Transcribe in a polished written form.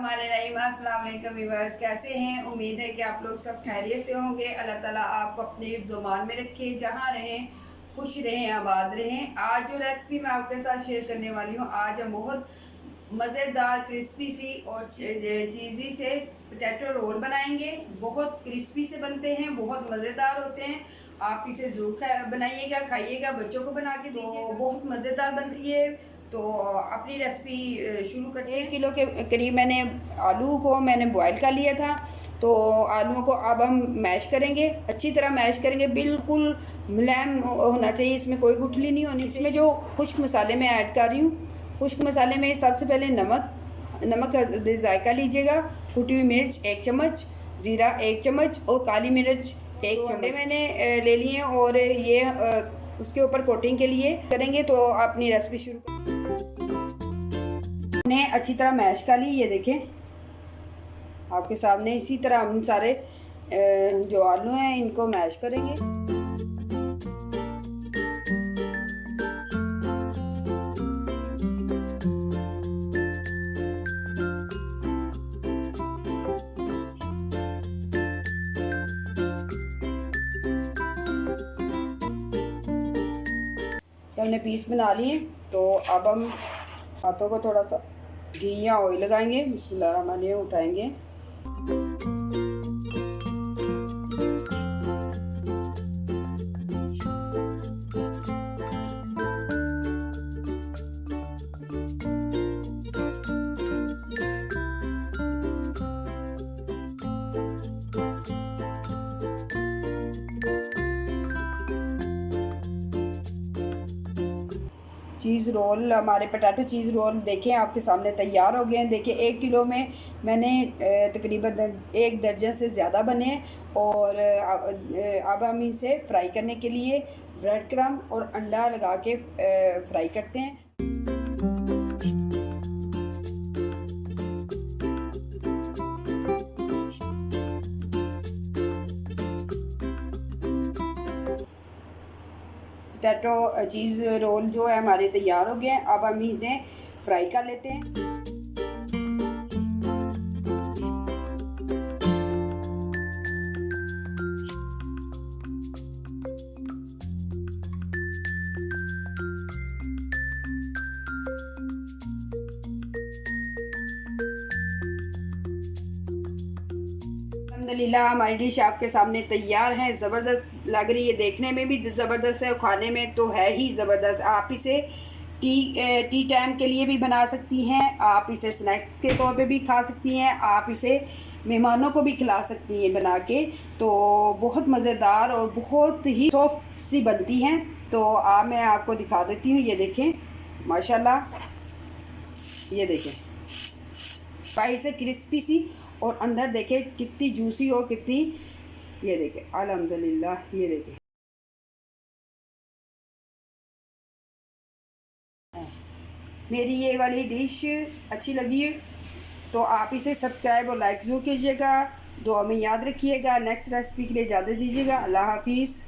अस्सलाम वालेकुम व्यूअर्स, कैसे हैं? उम्मीद है कि आप लोग सब खैरियत से होंगे। अल्लाह ताला आपको अपने ज़ुबान में रखे, जहाँ रहें खुश रहें, आबाद रहें। आज जो रेसिपी मैं आपके साथ शेयर करने वाली हूँ, आज हम बहुत मज़ेदार क्रिस्पी सी और चीज़ी से पोटैटो रोल बनाएंगे। बहुत क्रिस्पी से बनते हैं, बहुत मज़ेदार होते हैं। आप इसे ज़रूर बनाइएगा, खाइएगा, बच्चों को बना के दीजिएगा। बहुत मज़ेदार बनती है। तो अपनी रेसिपी शुरू करते हैं। 1 किलो के करीब आलू को मैंने बॉईल कर लिया था। तो आलूओं को अब हम मैश करेंगे, अच्छी तरह मैश करेंगे, बिल्कुल मुलायम होना चाहिए, इसमें कोई गुठली नहीं होनी। इसमें जो खुश्क मसाले मैं ऐड कर रही हूँ, खुश्क मसाले में सबसे पहले नमक का जायका लीजिएगा, कुटी हुई मिर्च 1 चम्मच, ज़ीरा 1 चम्मच और काली मिर्च 1 चम्मच मैंने ले लिए हैं। और ये उसके ऊपर कोटिंग के लिए करेंगे। तो अपनी रेसिपी शुरू ने अच्छी तरह मैश कर ली। ये देखें आपके सामने, इसी तरह हम सारे जो आलू हैं इनको मैश करेंगे। तो हमने पीस बना लिए। तो अब हम हाथों को थोड़ा सा घी या ऑयल लगाएंगे, बिस्मिल्लाहिर्रहमानिर्रहीम उठाएंगे। चीज़ रोल, हमारे पोटैटो चीज़ रोल देखें आपके सामने तैयार हो गए हैं। देखिए 1 किलो में मैंने तकरीबन 1 दर्जन से ज़्यादा बने। और अब हम इसे फ्राई करने के लिए ब्रेड क्रम्ब और अंडा लगा के फ्राई करते हैं। पोटैटो चीज़ रोल जो है हमारे तैयार हो गए हैं। अब हम इसे फ्राई कर लेते हैं। अल्हम्दुलिल्लाह हमारी डिश आपके सामने तैयार है। ज़बरदस्त लग रही है, देखने में भी ज़बरदस्त है और खाने में तो है ही ज़बरदस्त। आप इसे टी टाइम के लिए भी बना सकती हैं, आप इसे स्नैक्स के तौर पे भी खा सकती हैं, आप इसे मेहमानों को भी खिला सकती हैं बना के। तो बहुत मज़ेदार और बहुत ही सॉफ्ट सी बनती हैं। तो मैं आपको दिखा देती हूँ। ये देखें माशाल्लाह, ये देखें बाहर से क्रिस्पी सी और अंदर देखें कितनी जूसी और कितनी, ये देखें अल्हम्दुलिल्लाह। ये देखें मेरी ये वाली डिश अच्छी लगी तो आप इसे सब्सक्राइब और लाइक ज़रूर कीजिएगा। दुआ में याद रखिएगा। नेक्स्ट रेसिपी के लिए इजाज़त दीजिएगा। अल्लाह हाफिज़।